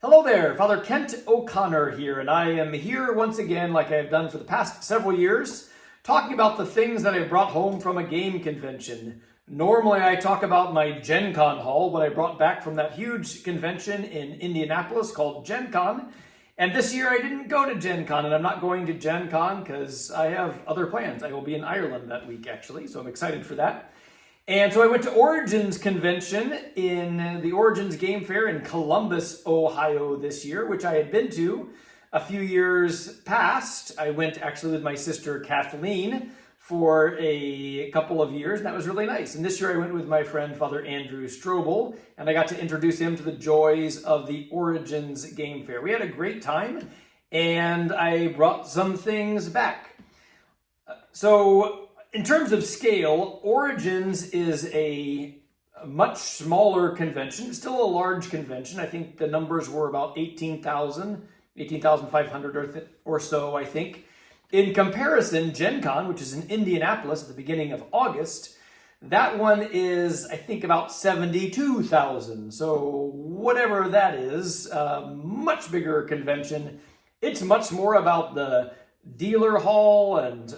Hello there, Father Kent O'Connor here, and I am here once again, like I've done for the past several years, talking about the things that I brought home from a game convention. Normally I talk about my Gen Con haul, what I brought back from that huge convention in Indianapolis called Gen Con, and this year I didn't go to Gen Con, and I'm not going to Gen Con because I have other plans. I will be in Ireland that week actually, so I'm excited for that. And so I went to Origins Convention in the Origins Game Fair in Columbus, Ohio this year, which I had been to a few years past. I went actually with my sister Kathleen for a couple of years, and that was really nice. And this year I went with my friend Father Andrew Strobel, and I got to introduce him to the joys of the Origins Game Fair. We had a great time, and I brought some things back. In terms of scale, Origins is a much smaller convention. It's still a large convention. I think the numbers were about 18,500 or so, I think. In comparison, Gen Con, which is in Indianapolis at the beginning of August, that one is, I think, about 72,000. So whatever that is, much bigger convention. It's much more about the dealer hall and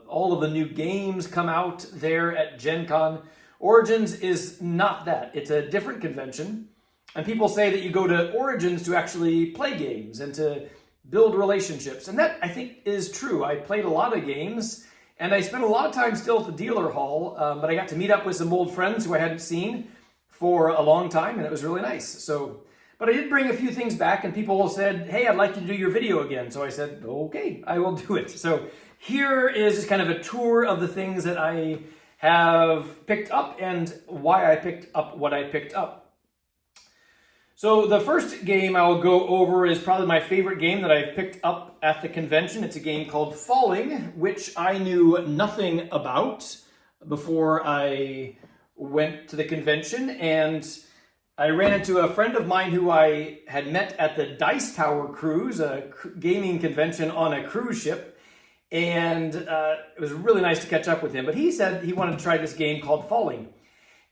all of the new games come out there at Gen Con. Origins is not that. It's a different convention. And people say that you go to Origins to actually play games and to build relationships. And that, I think, is true. I played a lot of games and I spent a lot of time still at the dealer hall, but I got to meet up with some old friends who I hadn't seen for a long time, and it was really nice. But I did bring a few things back, and people said, hey, I'd like you to do your video again. So I said, okay, I will do it. So here is just kind of a tour of the things that I have picked up and why I picked up what I picked up. So the first game I will go over is probably my favorite game that I picked up at the convention. It's a game called Falling, which I knew nothing about before I went to the convention, and I ran into a friend of mine who I had met at the Dice Tower Cruise, a gaming convention on a cruise ship, and it was really nice to catch up with him. But he said he wanted to try this game called Falling.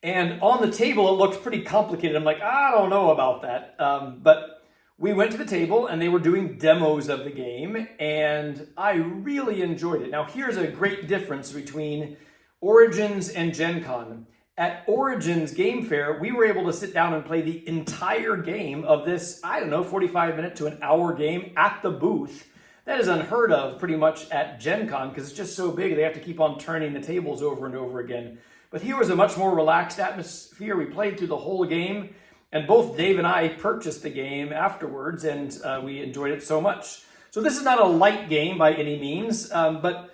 And on the table, it looked pretty complicated. I'm like, I don't know about that. But we went to the table, and they were doing demos of the game, and I really enjoyed it. Now, here's a great difference between Origins and Gen Con. At Origins Game Fair, we were able to sit down and play the entire game of this, 45-minute to an hour game at the booth. That is unheard of pretty much at Gen Con because it's just so big they have to keep on turning the tables over and over again. But here was a much more relaxed atmosphere. We played through the whole game, and both Dave and I purchased the game afterwards, and we enjoyed it so much. So this is not a light game by any means, but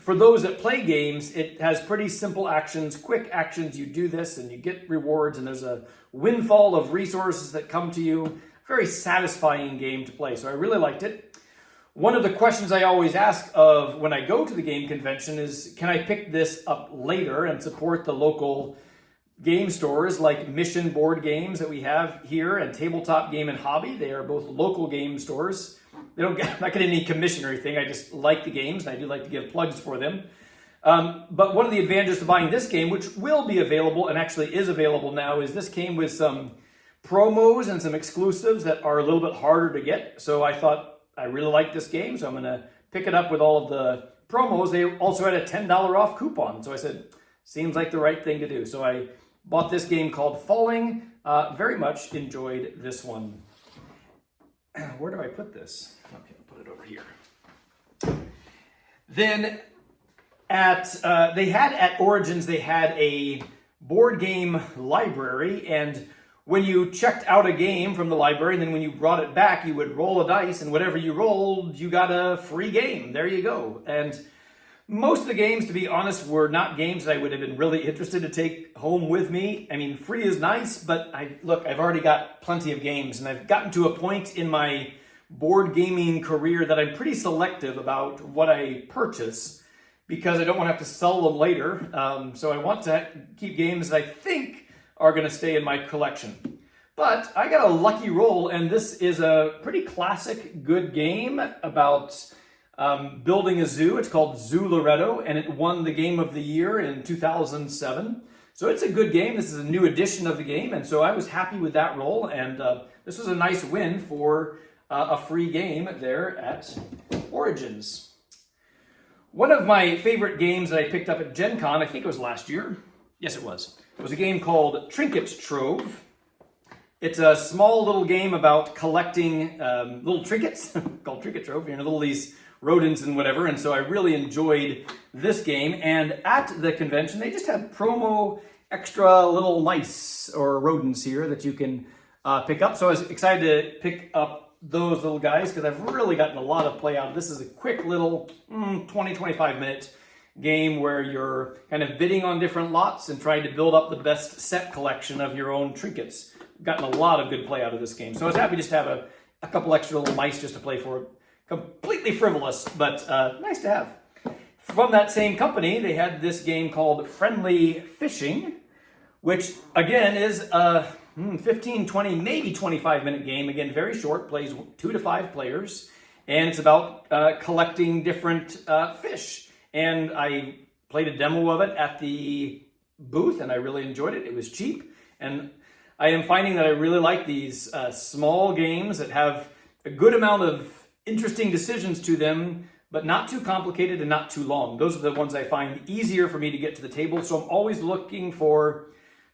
for those that play games, it has pretty simple actions, quick actions. You do this and you get rewards, and there's a windfall of resources that come to you. Very satisfying game to play, so I really liked it. One of the questions I always ask of when I go to the game convention is, can I pick this up later and support the local game stores like Mission Board Games that we have here and Tabletop Game and Hobby? They are both local game stores. I'm not getting any commission or anything. I just like the games, and I do like to give plugs for them. But one of the advantages to buying this game, which will be available and actually is available now, is this came with some promos and some exclusives that are a little bit harder to get. So I thought I really like this game, so I'm going to pick it up with all of the promos. They also had a $10 off coupon. So I said, seems like the right thing to do. So I bought this game called Falling. Very much enjoyed this one. Where do I put this? Okay, I'll put it over here. Then at Origins, they had a board game library, and when you checked out a game from the library, and then when you brought it back, you would roll a dice, and whatever you rolled, you got a free game. There you go. And most of the games, to be honest, were not games that I would have been really interested to take home with me. I mean, free is nice, but I've already got plenty of games, and I've gotten to a point in my board gaming career that I'm pretty selective about what I purchase because I don't want to have to sell them later. So I want to keep games that I think are going to stay in my collection. But I got a lucky roll, and this is a pretty classic, good game about building a zoo. It's called Zoo Loretto, and it won the Game of the Year in 2007. So it's a good game. This is a new edition of the game, and so I was happy with that roll, and this was a nice win for a free game there at Origins. One of my favorite games that I picked up at Gen Con, I think it was last year. Yes, it was. It was a game called Trinket Trove. It's a small little game about collecting little trinkets called Trinket Trove, little these rodents and whatever. And so I really enjoyed this game. And at the convention, they just had promo extra little mice or rodents here that you can pick up. So I was excited to pick up those little guys because I've really gotten a lot of play out of this. Is a quick little 20-25 minute game where you're kind of bidding on different lots and trying to build up the best set collection of your own trinkets. Gotten a lot of good play out of this game. So I was happy just to have a couple extra little mice just to play for. Completely frivolous, but nice to have. From that same company, they had this game called Friendly Fishing, which again is a 15, 20, maybe 25 minute game. Again, very short, plays 2 to 5 players, and it's about collecting different fish. And I played a demo of it at the booth, and I really enjoyed it. It was cheap, and I am finding that I really like these small games that have a good amount of interesting decisions to them, but not too complicated and not too long. Those are the ones I find easier for me to get to the table. So I'm always looking for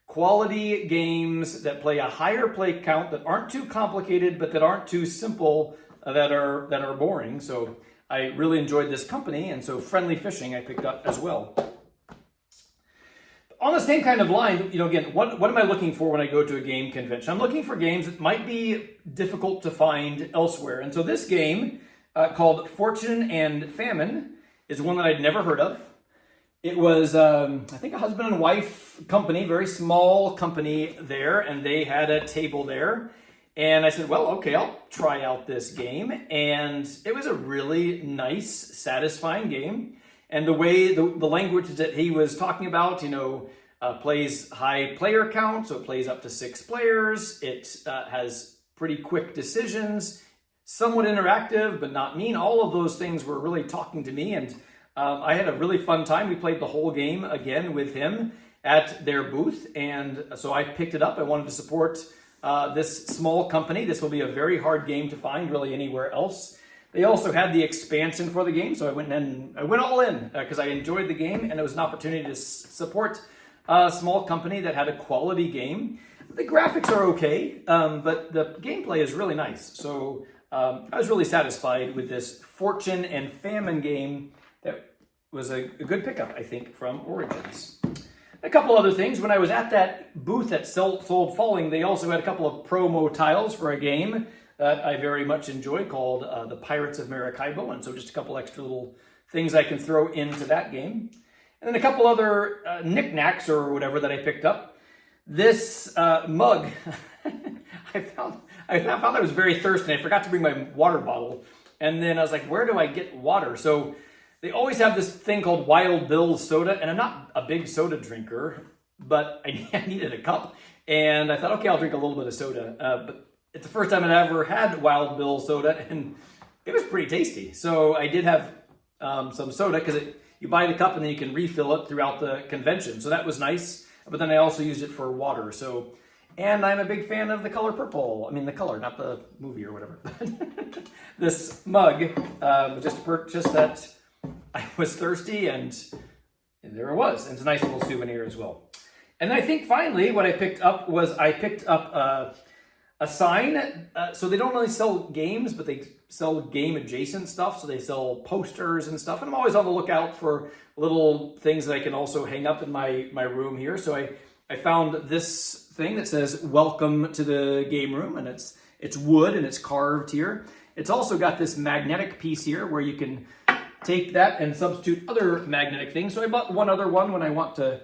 quality games that play a higher play count, that aren't too complicated, but that aren't too simple, that are boring. So I really enjoyed this company, and so Friendly Fishing I picked up as well. On the same kind of line, again, what am I looking for when I go to a game convention? I'm looking for games that might be difficult to find elsewhere. And so this game, called Fortune and Famine, is one that I'd never heard of. It was, I think, a husband and wife company, very small company there, and they had a table there. And I said, well, okay, I'll try out this game. And it was a really nice, satisfying game. And the way, the language that he was talking about, plays high player count, so it plays up to 6 players. It has pretty quick decisions, somewhat interactive, but not mean. All of those things were really talking to me, and I had a really fun time. We played the whole game again with him at their booth, and so I picked it up. I wanted to support this small company. This will be a very hard game to find really anywhere else. They also had the expansion for the game, so I went all in because I enjoyed the game, and it was an opportunity to support a small company that had a quality game. The graphics are okay, but the gameplay is really nice. So I was really satisfied with this Fortune and Famine game. That was a good pickup, I think, from Origins. A couple other things. When I was at that booth that sold Falling, they also had a couple of promo tiles for a game that I very much enjoy called The Pirates of Maracaibo, and so just a couple extra little things I can throw into that game. And then a couple other knickknacks or whatever that I picked up. This mug, I found I was very thirsty. I forgot to bring my water bottle, and then I was like, where do I get water? So they always have this thing called Wild Bill's soda, and I'm not a big soda drinker, but I needed a cup, and I thought, okay, I'll drink a little bit of soda, but it's the first time I'd ever had Wild Bill soda, and it was pretty tasty. So I did have some soda because you buy the cup and then you can refill it throughout the convention. So that was nice. But then I also used it for water. So, and I'm a big fan of the color purple. I mean, the color, not the movie or whatever. This mug, just to purchase that I was thirsty, and there it was. And it's a nice little souvenir as well. And I think finally what I picked up was a sign. So they don't really sell games, but they sell game adjacent stuff. So they sell posters and stuff. And I'm always on the lookout for little things that I can also hang up in my room here. So I found this thing that says "Welcome to the Game Room," and it's wood and it's carved here. It's also got this magnetic piece here where you can take that and substitute other magnetic things. So I bought one other one when I want to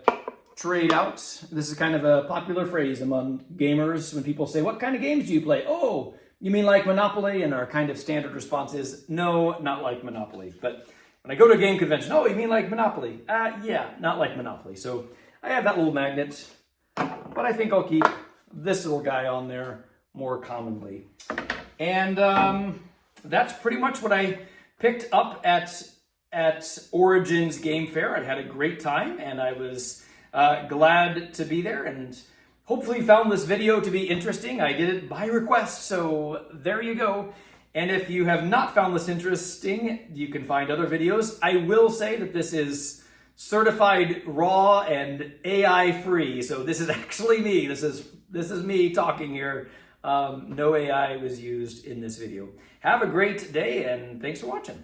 trade out. This is kind of a popular phrase among gamers when people say, "What kind of games do you play?" "Oh, you mean like Monopoly?" And our kind of standard response is, "No, not like Monopoly." But when I go to a game convention, "Oh, you mean like Monopoly?" Yeah, not like Monopoly. So I have that little magnet, but I think I'll keep this little guy on there more commonly. And that's pretty much what I picked up at Origins Game Fair. I had a great time, and I was glad to be there, and hopefully you found this video to be interesting. I did it by request, so there you go. And if you have not found this interesting, you can find other videos. I will say that this is certified raw and AI free, so this is actually me. This is me talking here. No AI was used in this video. Have a great day, and thanks for watching.